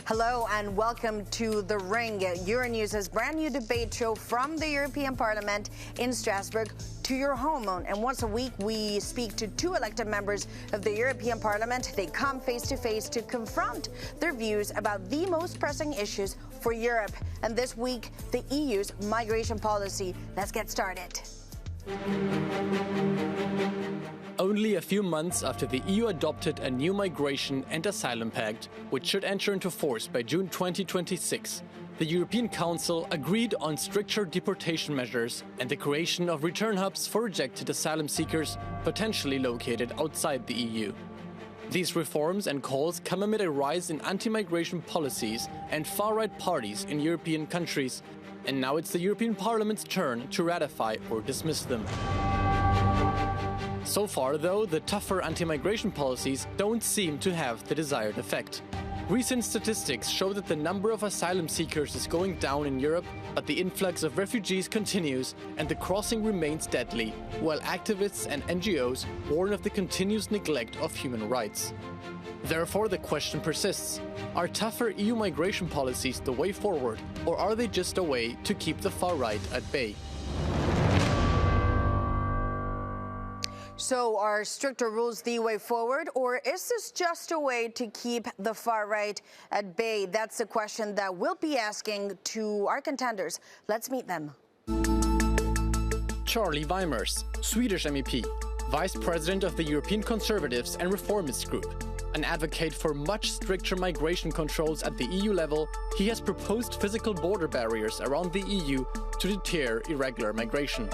Hello and welcome to The Ring, Euronews' brand new debate show from the European Parliament in Strasbourg to your home. And once a week, we speak to two elected members of the European Parliament. They come face to face to confront their views about the most pressing issues for Europe. And this week, the EU's migration policy. Let's get started. Only a few months after the EU adopted a new migration and asylum pact, which should enter into force by June 2026, the European Council agreed on stricter deportation measures and the creation of return hubs for rejected asylum seekers potentially located outside the EU. These reforms and calls come amid a rise in anti-migration policies and far-right parties in European countries, and now it's the European Parliament's turn to ratify or dismiss them. So far, though, the tougher anti-migration policies don't seem to have the desired effect. Recent statistics show that the number of asylum seekers is going down in Europe, but the influx of refugees continues and the crossing remains deadly, while activists and NGOs warn of the continuous neglect of human rights. Therefore, the question persists: are tougher EU migration policies the way forward, or are they just a way to keep the far right at bay? So are stricter rules the way forward, or is this just a way to keep the far right at bay? That's the question that we'll be asking to our contenders. Let's meet them. Charlie Weimers, Swedish MEP, Vice President of the European Conservatives and Reformists Group. An advocate for much stricter migration controls at the EU level, he has proposed physical border barriers around the EU to deter irregular migration.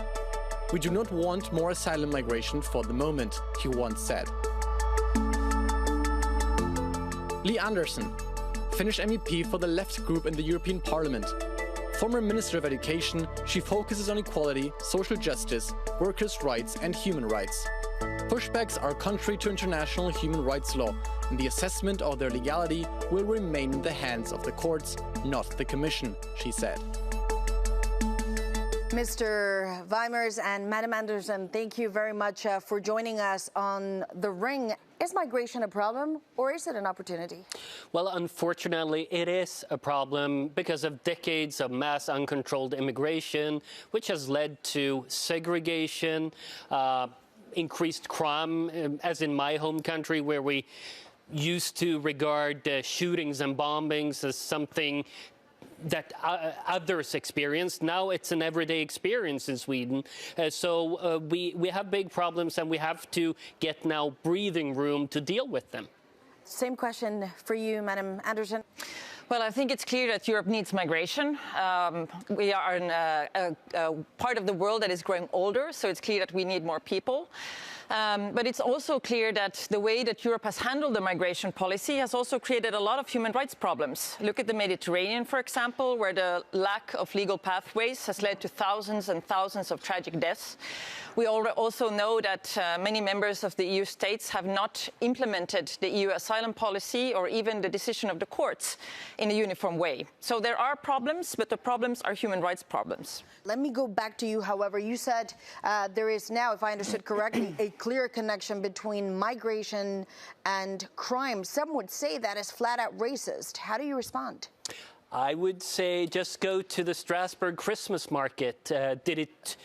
"We do not want more asylum migration for the moment," he once said. Li Andersson, Finnish MEP for the Left Group in the European Parliament. Former Minister of Education, she focuses on equality, social justice, workers' rights and human rights. Pushbacks are contrary to international human rights law, and the assessment of their legality will remain in the hands of the courts, not the Commission, she said. Mr. Weimers and Madam Andersson, thank you very much for joining us on The Ring. Is migration a problem, or is it an opportunity? Well, unfortunately, it is a problem because of decades of mass uncontrolled immigration, which has led to segregation, increased crime, as in my home country, where we used to regard shootings and bombings as something that others experience. Now it's an everyday experience in Sweden. So we have big problems, and we have to get now breathing room to deal with them. Same question for you, Madam Andersson. Well, I think it's clear that Europe needs migration. We are in a part of the world that is growing older, so it's clear that we need more people. But it's also clear that the way that Europe has handled the migration policy has also created a lot of human rights problems. Look at the Mediterranean, for example, where the lack of legal pathways has led to thousands and thousands of tragic deaths. We also know that many members of the EU states have not implemented the EU asylum policy or even the decision of the courts in a uniform way. So there are problems, but the problems are human rights problems. Let me go back to you, however. You said there is now, if I understood correctly, a clear connection between migration and crime. Some would say that is flat out racist. How do you respond? I would say just go to the Strasbourg Christmas market. Did it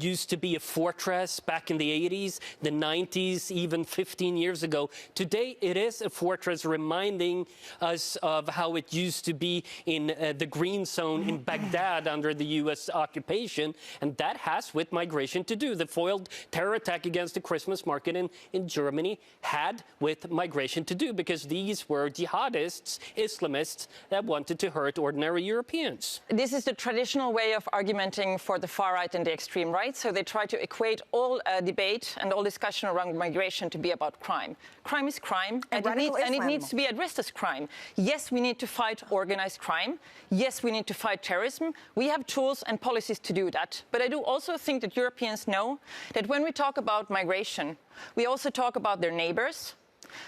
used to be a fortress back in the 80s, the 90s, even 15 years ago? Today it is a fortress, reminding us of how it used to be in the Green Zone in Baghdad under the US occupation, and that has with migration to do. The foiled terror attack against the Christmas market in Germany had with migration to do, because these were jihadists, Islamists, that wanted to hurt ordinary Europeans. This is the traditional way of argumenting for the far right and the extreme right. So they try to equate all debate and all discussion around migration to be about crime. Crime is crime, and it needs to be addressed as crime. Yes, we need to fight organized crime. Yes, we need to fight terrorism. We have tools and policies to do that. But I do also think that Europeans know that when we talk about migration, we also talk about their neighbors.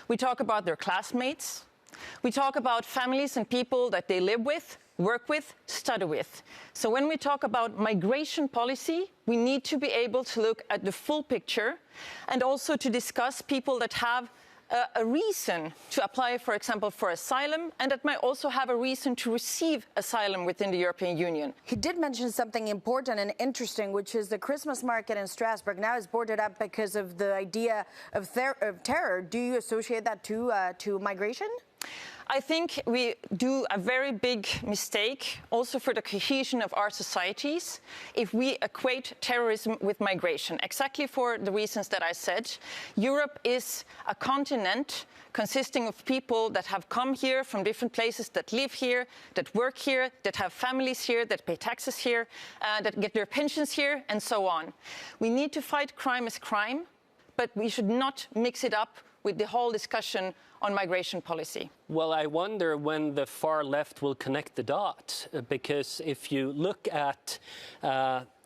We talk about their classmates. We talk about families and people that they live with, work with, study with. So when we talk about migration policy, we need to be able to look at the full picture and also to discuss people that have a reason to apply, for example, for asylum, and that might also have a reason to receive asylum within the European Union. He did mention something important and interesting, which is the Christmas market in Strasbourg now is boarded up because of the idea of terror. Do you associate that to migration? I think we do a very big mistake also for the cohesion of our societies if we equate terrorism with migration, exactly for the reasons that I said. Europe is a continent consisting of people that have come here from different places, that live here, that work here, that have families here, that pay taxes here, that get their pensions here, and so on. We need to fight crime as crime, but we should not mix it up with the whole discussion on migration policy. Well, I wonder when the far left will connect the dots, because if you look at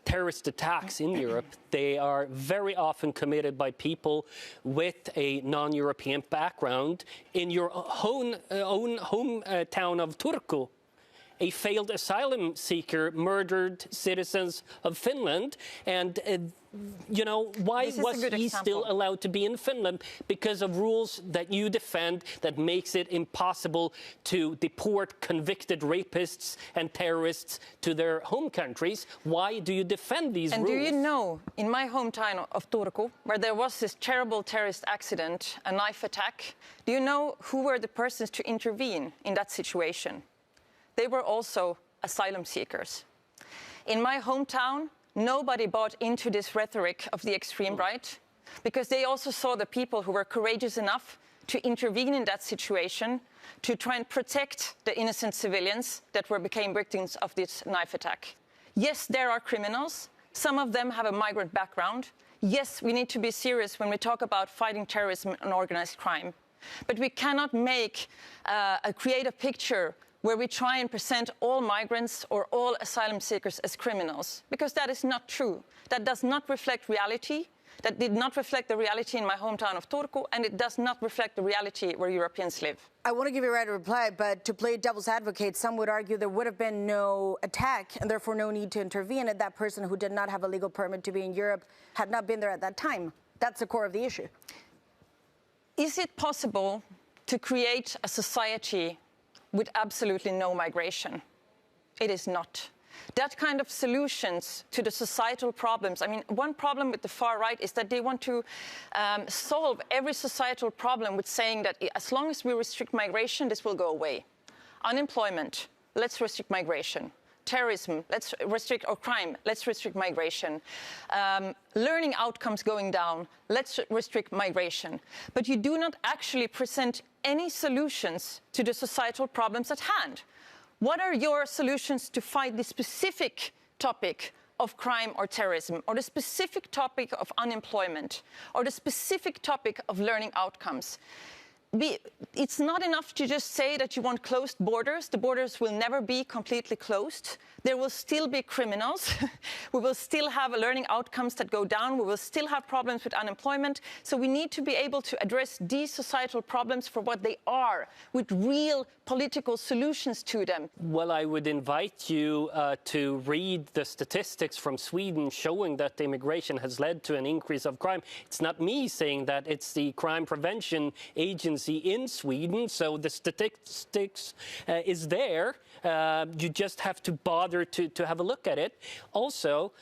terrorist attacks in Europe, they are very often committed by people with a non-European background. In your own hometown of Turku, a failed asylum seeker murdered citizens of Finland, and you know, why was he still allowed to be in Finland? Because of rules that you defend that makes it impossible to deport convicted rapists and terrorists to their home countries. Why do you defend these rules? And do you know, in my hometown of Turku, where there was this terrible terrorist accident, a knife attack, do you know who were the persons to intervene in that situation? They were also asylum seekers. In my hometown, nobody bought into this rhetoric of the extreme right, because they also saw the people who were courageous enough to intervene in that situation to try and protect the innocent civilians that became victims of this knife attack. Yes, there are criminals. Some of them have a migrant background. Yes, we need to be serious when we talk about fighting terrorism and organized crime. But we cannot create a picture where we try and present all migrants or all asylum seekers as criminals, because that is not true. That does not reflect reality. That did not reflect the reality in my hometown of Turku, and it does not reflect the reality where Europeans live. I want to give you a right to reply, but to play devil's advocate, some would argue there would have been no attack and therefore no need to intervene, and that person who did not have a legal permit to be in Europe had not been there at that time. That's the core of the issue. Is it possible to create a society with absolutely no migration? It is not. That kind of solutions to the societal problems. I mean, one problem with the far right is that they want to solve every societal problem with saying that as long as we restrict migration, this will go away. Unemployment, let's restrict migration. Terrorism, let's restrict, or crime, let's restrict migration. Learning outcomes going down, let's restrict migration. But you do not actually present any solutions to the societal problems at hand. What are your solutions to fight the specific topic of crime or terrorism, or the specific topic of unemployment, or the specific topic of learning outcomes? It's not enough to just say that you want closed borders. The borders will never be completely closed. There will still be criminals. We will still have learning outcomes that go down. We will still have problems with unemployment. So we need to be able to address these societal problems for what they are, with real political solutions to them. Well, I would invite you to read the statistics from Sweden showing that the immigration has led to an increase of crime. It's not me saying that, it's the Crime Prevention Agency in Sweden, so the statistics is there. You just have to bother to have a look at it. Also,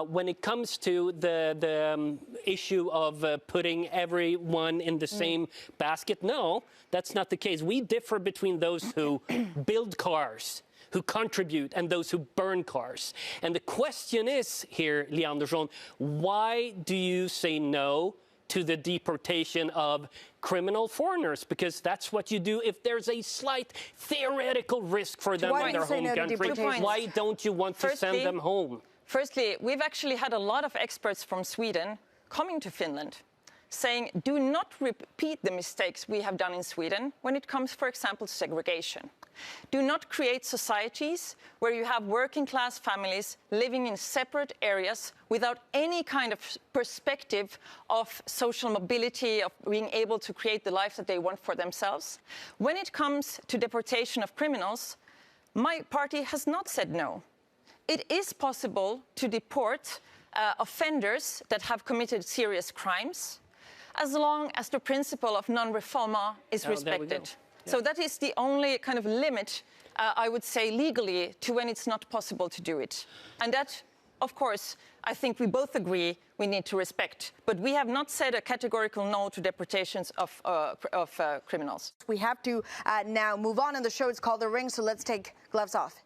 when it comes to the issue of putting everyone in the same basket, no, that's not the case. We differ between those who build cars, who contribute, and those who burn cars. And the question is here, Li Andersson, why do you say no to the deportation of criminal foreigners? Because that's what you do if there's a slight theoretical risk for them in their home country. Why don't you want to send them home? Firstly, we've actually had a lot of experts from Sweden coming to Finland saying, do not repeat the mistakes we have done in Sweden when it comes, for example, to segregation. Do not create societies where you have working class families living in separate areas without any kind of perspective of social mobility, of being able to create the life that they want for themselves. When it comes to deportation of criminals, my party has not said no. It is possible to deport offenders that have committed serious crimes. as long as the principle of non-refoulement is respected. So that is the only kind of limit, I would say, legally, to when it's not possible to do it. And that, of course, I think we both agree we need to respect. But we have not said a categorical no to deportations of criminals. We have to now move on in the show. It's called The Ring, so let's take gloves off.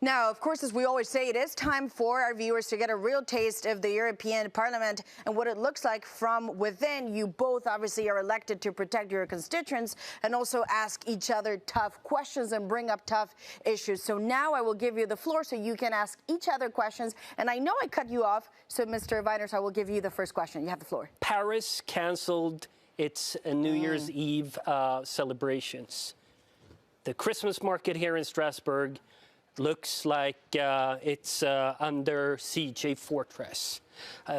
Now, of course, as we always say, it is time for our viewers to get a real taste of the European Parliament and what it looks like from within. You both obviously are elected to protect your constituents and also ask each other tough questions and bring up tough issues. So now I will give you the floor so you can ask each other questions. And I know I cut you off, so Mr. Weiners, I will give you the first question. You have the floor. Paris canceled its New Year's Eve celebrations. The Christmas market here in Strasbourg looks like it's under siege, a fortress.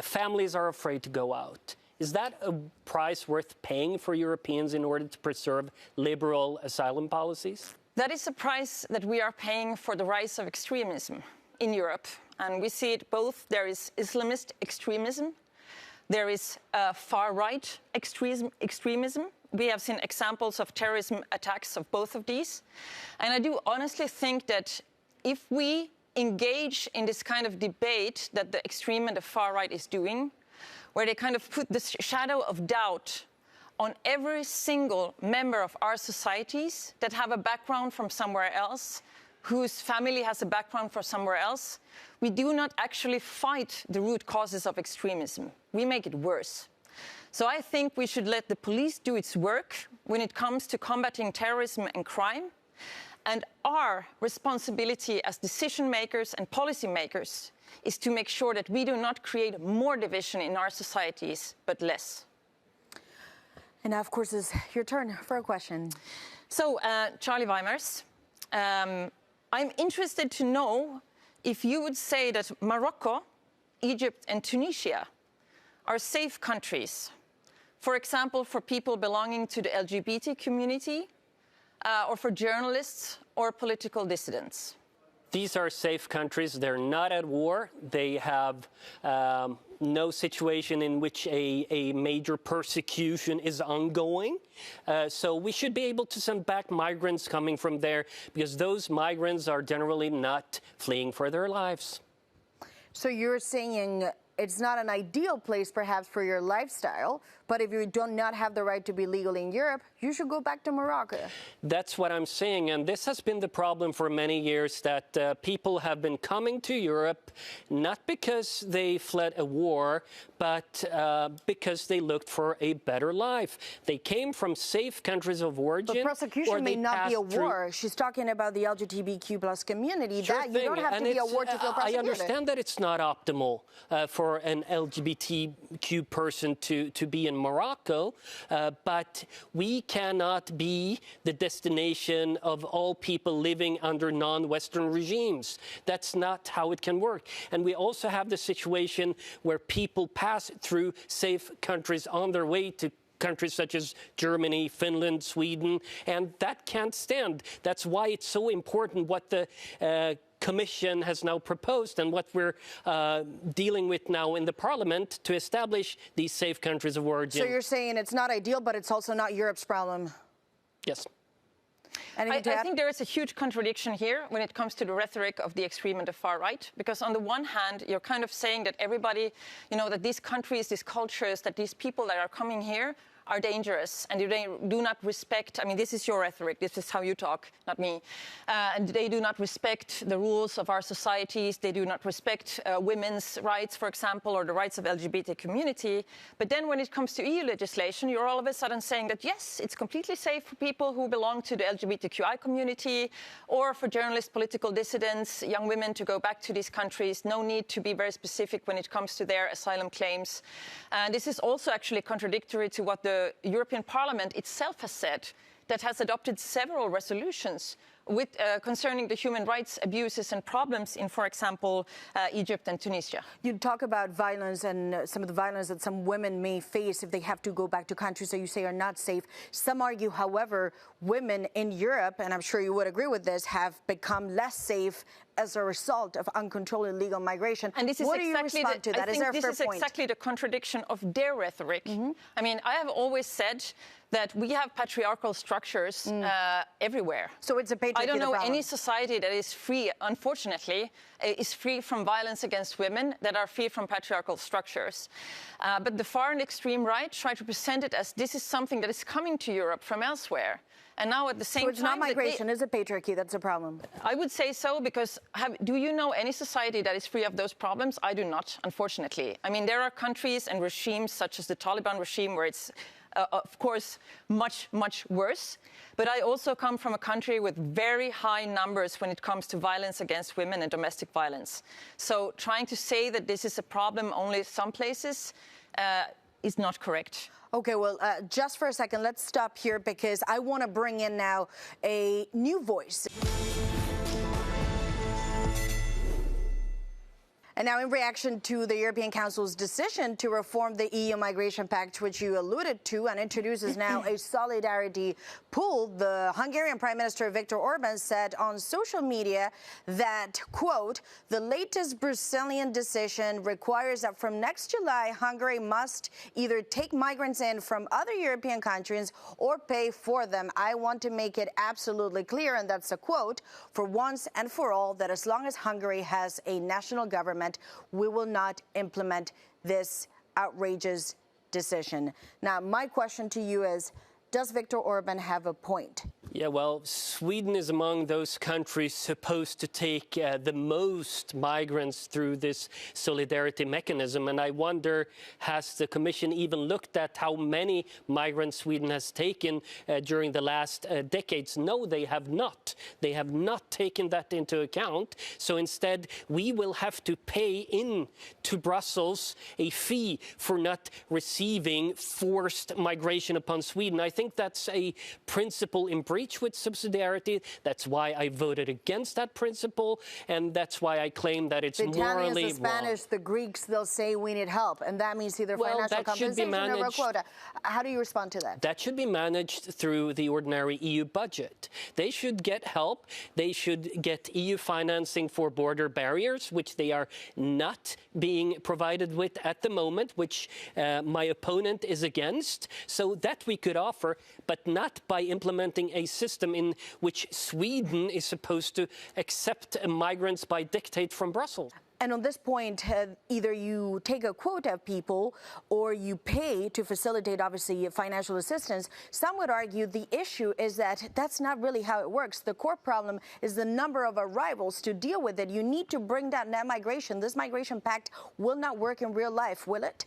Families are afraid to go out. Is that a price worth paying for Europeans in order to preserve liberal asylum policies? That is a price that we are paying for the rise of extremism in Europe. And we see it both. There is Islamist extremism. There is far-right extremism. We have seen examples of terrorism attacks of both of these. And I do honestly think that if we engage in this kind of debate that the extreme and the far right is doing, where they kind of put the shadow of doubt on every single member of our societies that have a background from somewhere else, whose family has a background from somewhere else, we do not actually fight the root causes of extremism. We make it worse. So I think we should let the police do its work when it comes to combating terrorism and crime. And our responsibility as decision makers and policy makers is to make sure that we do not create more division in our societies, but less. And now, of course, it's your turn for a question. So, Charlie Weimers, I'm interested to know if you would say that Morocco, Egypt, and Tunisia are safe countries, for example, for people belonging to the LGBT community, or for journalists or political dissidents? These are safe countries. They're not at war. They have no situation in which a major persecution is ongoing. So we should be able to send back migrants coming from there because those migrants are generally not fleeing for their lives. So you're saying it's not an ideal place, perhaps, for your lifestyle, but if you do not have the right to be legal in Europe, you should go back to Morocco. That's what I'm saying, and this has been the problem for many years, that people have been coming to Europe not because they fled a war, but because they looked for a better life. They came from safe countries of origin. But prosecution may not be a war. She's talking about the LGBTQ plus community. Sure that you don't have to be a war to feel prosecuted. I understand that it's not optimal for an LGBTQ person to be in Morocco, but we cannot be the destination of all people living under non-Western regimes. That's not how it can work. And we also have the situation where people pass through safe countries on their way to countries such as Germany, Finland, Sweden, and that can't stand. That's why it's so important what the Commission has now proposed and what we're dealing with now in the Parliament to establish these safe countries of origin. So you're saying it's not ideal, but it's also not Europe's problem? Yes. I think there is a huge contradiction here when it comes to the rhetoric of the extreme and the far right, because on the one hand, you're kind of saying that everybody, you know, that these countries, these cultures, that these people that are coming here are dangerous and they do not respect, I mean, this is your rhetoric, this is how you talk, not me, and they do not respect the rules of our societies, they do not respect women's rights, for example, or the rights of LGBT community. But then when it comes to EU legislation, you're all of a sudden saying that, yes, it's completely safe for people who belong to the LGBTQI community or for journalists, political dissidents, young women to go back to these countries. No need to be very specific when it comes to their asylum claims. And this is also actually contradictory to what the European Parliament itself has said, that has adopted several resolutions concerning the human rights abuses and problems in, for example, Egypt and Tunisia. You talk about violence and some of the violence that some women may face if they have to go back to countries that you say are not safe. Some argue, however, women in Europe, and I'm sure you would agree with this, have become less safe as a result of uncontrolled illegal migration. And this is what do you respond to that? Is there a fair point? This is exactly the contradiction of their rhetoric. I mean, I have always said that we have patriarchal structures everywhere. So it's a patriarchy. I don't know any society that is free, unfortunately, is free from violence against women, that are free from patriarchal structures. But the far and extreme right try to present it as this is something that is coming to Europe from elsewhere. And now at the same time... So it's not migration, it's a patriarchy that's a problem. I would say so, because do you know any society that is free of those problems? I do not, unfortunately. I mean, there are countries and regimes such as the Taliban regime where it's, of course, much, much worse. But I also come from a country with very high numbers when it comes to violence against women and domestic violence. So trying to say that this is a problem only some places is not correct. Okay, well, just for a second, let's stop here because I want to bring in now a new voice. And now in reaction to the European Council's decision to reform the EU Migration Pact, which you alluded to, and introduces now a solidarity pool, the Hungarian Prime Minister Viktor Orban said on social media that, quote, the latest Brazilian decision requires that from next July, Hungary must either take migrants in from other European countries or pay for them. I want to make it absolutely clear, and that's a quote, for once and for all, that as long as Hungary has a national government, we will not implement this outrageous decision. Now, my question to you is, does Viktor Orban have a point? Yeah, well, Sweden is among those countries supposed to take the most migrants through this solidarity mechanism. And I wonder, has the Commission even looked at how many migrants Sweden has taken during the last decades? No, they have not. They have not taken that into account. So instead, we will have to pay in to Brussels a fee for not receiving forced migration upon Sweden. I think that's a principle in breach with subsidiarity. That's why I voted against that principle, and that's why I claim that it's morally wrong. The Italians, the Spanish, the Greeks, they'll say we need help, and that means either financial compensation or a quota. How do you respond to that? That should be managed through the ordinary EU budget. They should get help. They should get EU financing for border barriers, which they are not being provided with at the moment, which my opponent is against. So that we could offer, but not by implementing a system in which Sweden is supposed to accept migrants by dictate from Brussels. And on this point, either you take a quota of people or you pay to facilitate, obviously, financial assistance. Some would argue the issue is that that's not really how it works. The core problem is the number of arrivals. To deal with it, you need to bring down net migration. This migration pact will not work in real life, will it?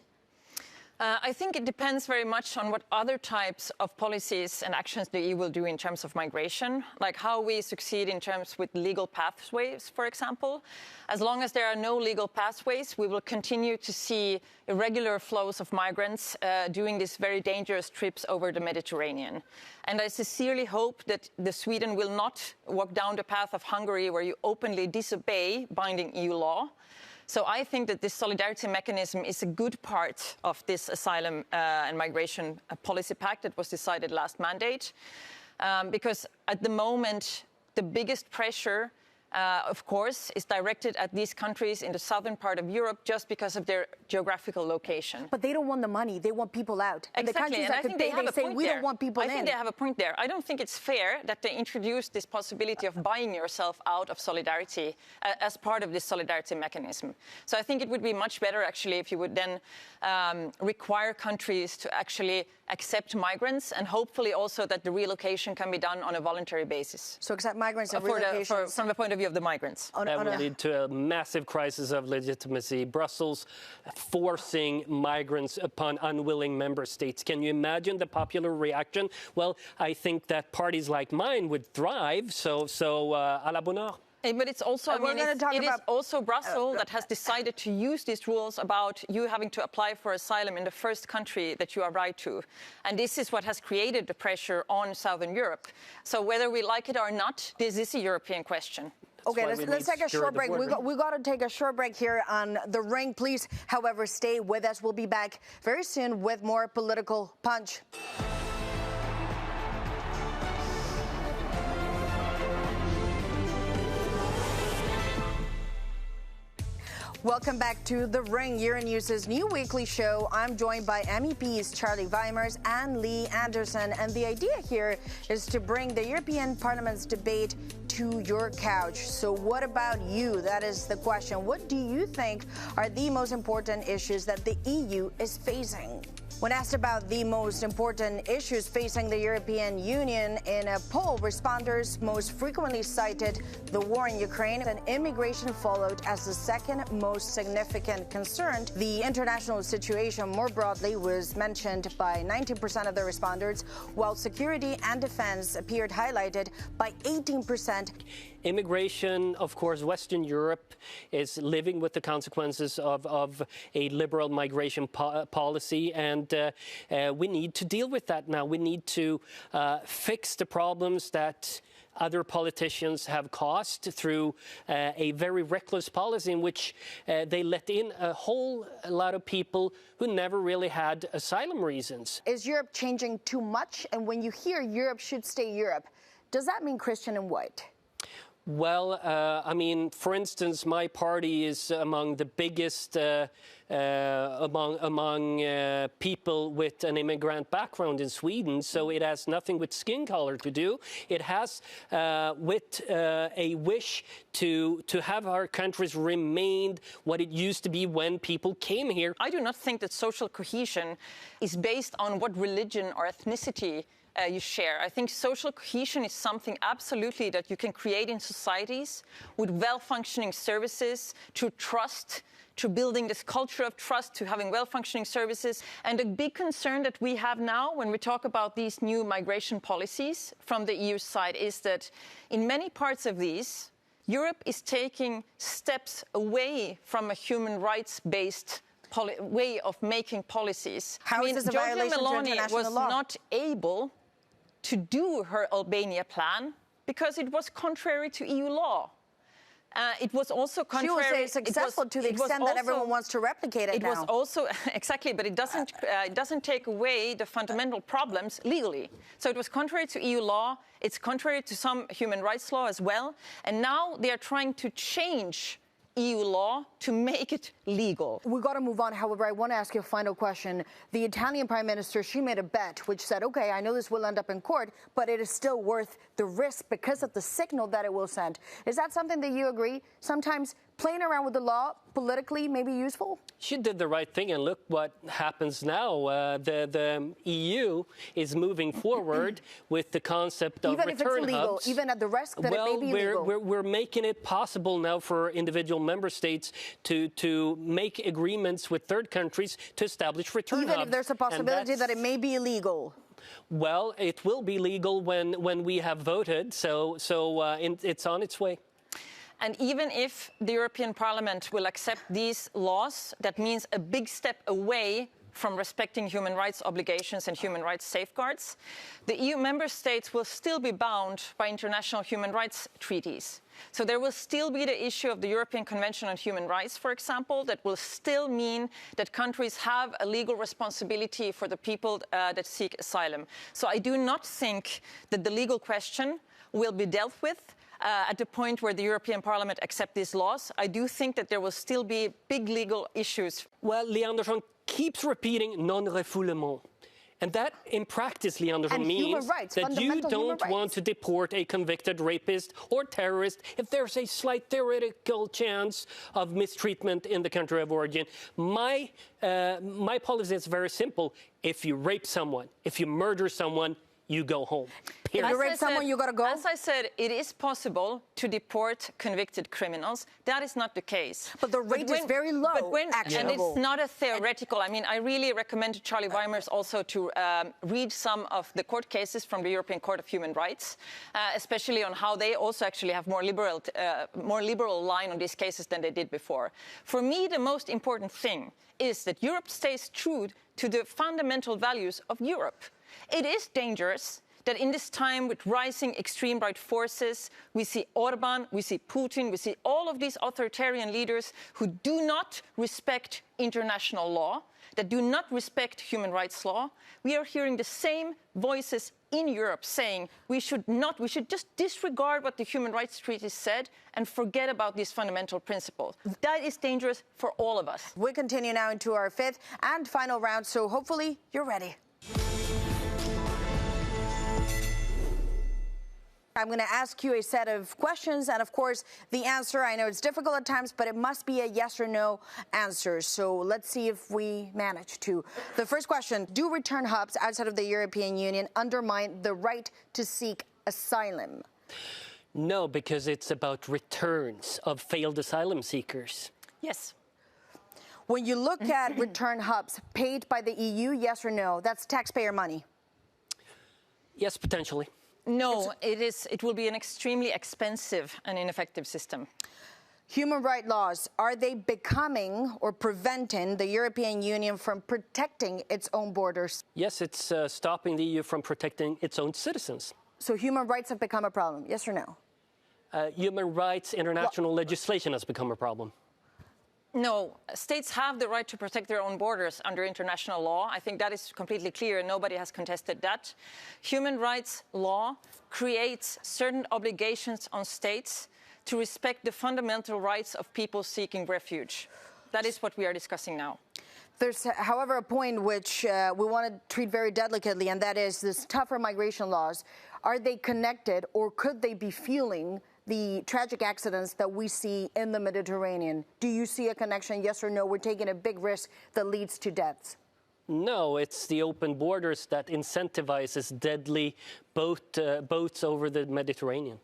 I think it depends very much on what other types of policies and actions the EU will do in terms of migration, like how we succeed in terms with legal pathways, for example. As long as there are no legal pathways, we will continue to see irregular flows of migrants doing these very dangerous trips over the Mediterranean. And I sincerely hope that Sweden will not walk down the path of Hungary, where you openly disobey binding EU law. So I think that this solidarity mechanism is a good part of this asylum and migration policy pact that was decided last mandate, because at the moment, the biggest pressure, of course, is directed at these countries in the southern part of Europe just because of their geographical location. But they don't want the money. They want people out. And exactly. The countries that could pay, they say, we don't want people in. I think they have a point there. I don't think it's fair that they introduced this possibility of buying yourself out of solidarity as part of this solidarity mechanism. So I think it would be much better, actually, if you would then require countries to actually accept migrants, and hopefully also that the relocation can be done on a voluntary basis. So accept migrants and relocation. From the point of view of the migrants. That will lead to a massive crisis of legitimacy. Brussels forcing migrants upon unwilling member states. Can you imagine the popular reaction? Well, I think that parties like mine would thrive, so à la bonne heure. But it's also, it is also Brussels that has decided to use these rules about you having to apply for asylum in the first country that you arrive to. And this is what has created the pressure on Southern Europe. So whether we like it or not, this is a European question. Okay, let's take a short break. We got to take a short break here on The Ring. Please, however, stay with us. We'll be back very soon with more Political Punch. Welcome back to The Ring, Euronews' new weekly show. I'm joined by MEPs Charlie Weimers and Lee Anderson, and the idea here is to bring the European Parliament's debate to your couch. So what about you? That is the question. What do you think are the most important issues that the EU is facing? When asked about the most important issues facing the European Union in a poll, respondents most frequently cited the war in Ukraine, and immigration followed as the second most significant concern. The international situation more broadly was mentioned by 19% of the respondents, while security and defense appeared highlighted by 18%. Immigration, of course, Western Europe is living with the consequences of a liberal migration policy, and we need to deal with that now. We need to fix the problems that other politicians have caused through a very reckless policy in which they let in a whole lot of people who never really had asylum reasons. Is Europe changing too much? And when you hear Europe should stay Europe, does that mean Christian and white? Well, I mean, for instance, my party is among the biggest among people with an immigrant background in Sweden, so it has nothing with skin color to do. It has with a wish to have our countries remain what it used to be when people came here. I do not think that social cohesion is based on what religion or ethnicity you share. I think social cohesion is something absolutely that you can create in societies with well-functioning services, to trust, to building this culture of trust, to having well-functioning services. And a big concern that we have now when we talk about these new migration policies from the EU side is that in many parts of these, Europe is taking steps away from a human rights-based way of making policies. How is this a violation of international was law? not able to do her Albania plan because it was contrary to EU law. It was also contrary. She was successful to the extent that everyone wants to replicate it now. It was also exactly, but it doesn't take away the fundamental problems legally. So it was contrary to EU law. It's contrary to some human rights law as well. And now they are trying to change EU law to make it legal. We've got to move on. However, I want to ask you a final question. The Italian Prime Minister, she made a bet which said, okay, I know this will end up in court, but it is still worth the risk because of the signal that it will send. Is that something that you agree? Sometimes playing around with the law politically may be useful? She did the right thing, and look what happens now. The EU is moving forward with the concept of even return if it's illegal, hubs. even at the risk that it may be illegal. We're making it possible now for individual member states to make agreements with third countries to establish return hubs. Even if there's a possibility that it may be illegal. Well, it will be legal when we have voted, so it's on its way. And even if the European Parliament will accept these laws, that means a big step away from respecting human rights obligations and human rights safeguards. The EU member states will still be bound by international human rights treaties. So there will still be the issue of the European Convention on Human Rights, for example, that will still mean that countries have a legal responsibility for the people that seek asylum. So I do not think that the legal question will be dealt with at the point where the European Parliament accepts these laws. I do think that there will still be big legal issues. Well, Lee Anderson keeps repeating non-refoulement. And that, in practice, Lee Anderson, means that you don't want to deport a convicted rapist or terrorist if there's a slight theoretical chance of mistreatment in the country of origin. My policy is very simple. If you rape someone, if you murder someone, you go home. If you rape someone, you gotta go? As I said, it is possible to deport convicted criminals. That is not the case. But the rate is very low, actually. And it's not a theoretical. I mean, I really recommend to Charlie Weimers also to read some of the court cases from the European Court of Human Rights, especially on how they also actually have more liberal line on these cases than they did before. For me, the most important thing is that Europe stays true to the fundamental values of Europe. It is dangerous that in this time with rising extreme right forces, we see Orban, we see Putin, we see all of these authoritarian leaders who do not respect international law, that do not respect human rights law. We are hearing the same voices in Europe saying we should just disregard what the Human Rights Treaty said and forget about these fundamental principles. That is dangerous for all of us. We continue now into our fifth and final round, so hopefully you're ready. I'm going to ask you a set of questions, and of course, the answer, I know it's difficult at times, but it must be a yes or no answer. So let's see if we manage to. The first question, do return hubs outside of the European Union undermine the right to seek asylum? No, because it's about returns of failed asylum seekers. Yes. When you look at return hubs paid by the EU, yes or no? That's taxpayer money. Yes, potentially. No, it will be an extremely expensive and ineffective system. Human rights laws, are they becoming or preventing the European Union from protecting its own borders? Yes, it's stopping the EU from protecting its own citizens. So human rights have become a problem, yes or no? Human rights international legislation has become a problem. No, states have the right to protect their own borders under international law. I think that is completely clear, and nobody has contested that. Human rights law creates certain obligations on states to respect the fundamental rights of people seeking refuge. That is what we are discussing now. There's, however, a point which we want to treat very delicately, and that is this tougher migration laws. Are they connected, or could they be fueling the tragic accidents that we see in the Mediterranean? Do you see a connection, yes or no? We're taking a big risk that leads to deaths. No, it's the open borders that incentivizes deadly boats over the Mediterranean.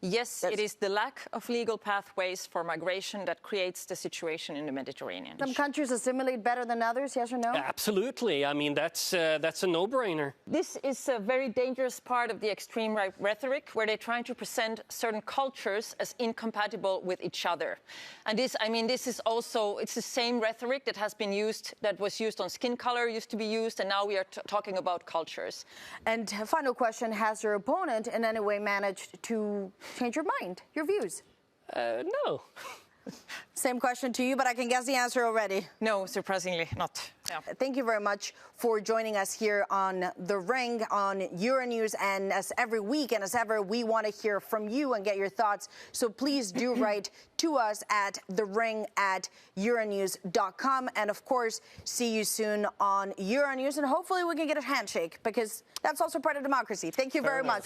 Yes, it is the lack of legal pathways for migration that creates the situation in the Mediterranean. Some countries assimilate better than others, yes or no? Absolutely. I mean, that's a no-brainer. This is a very dangerous part of the extreme right rhetoric, where they're trying to present certain cultures as incompatible with each other. And this is also, it's the same rhetoric that has been used, that was used on skin color, used to be used, and now we are talking about cultures. And final question, has your opponent in any way managed to change your mind, your views? No. Same question to you, but I can guess the answer already. No, surprisingly not. Yeah. Thank you very much for joining us here on The Ring on Euronews. And as every week and as ever, we want to hear from you and get your thoughts. So please do write to us at thering@euronews.com. And of course, see you soon on Euronews. And hopefully we can get a handshake, because that's also part of democracy. Thank you very much.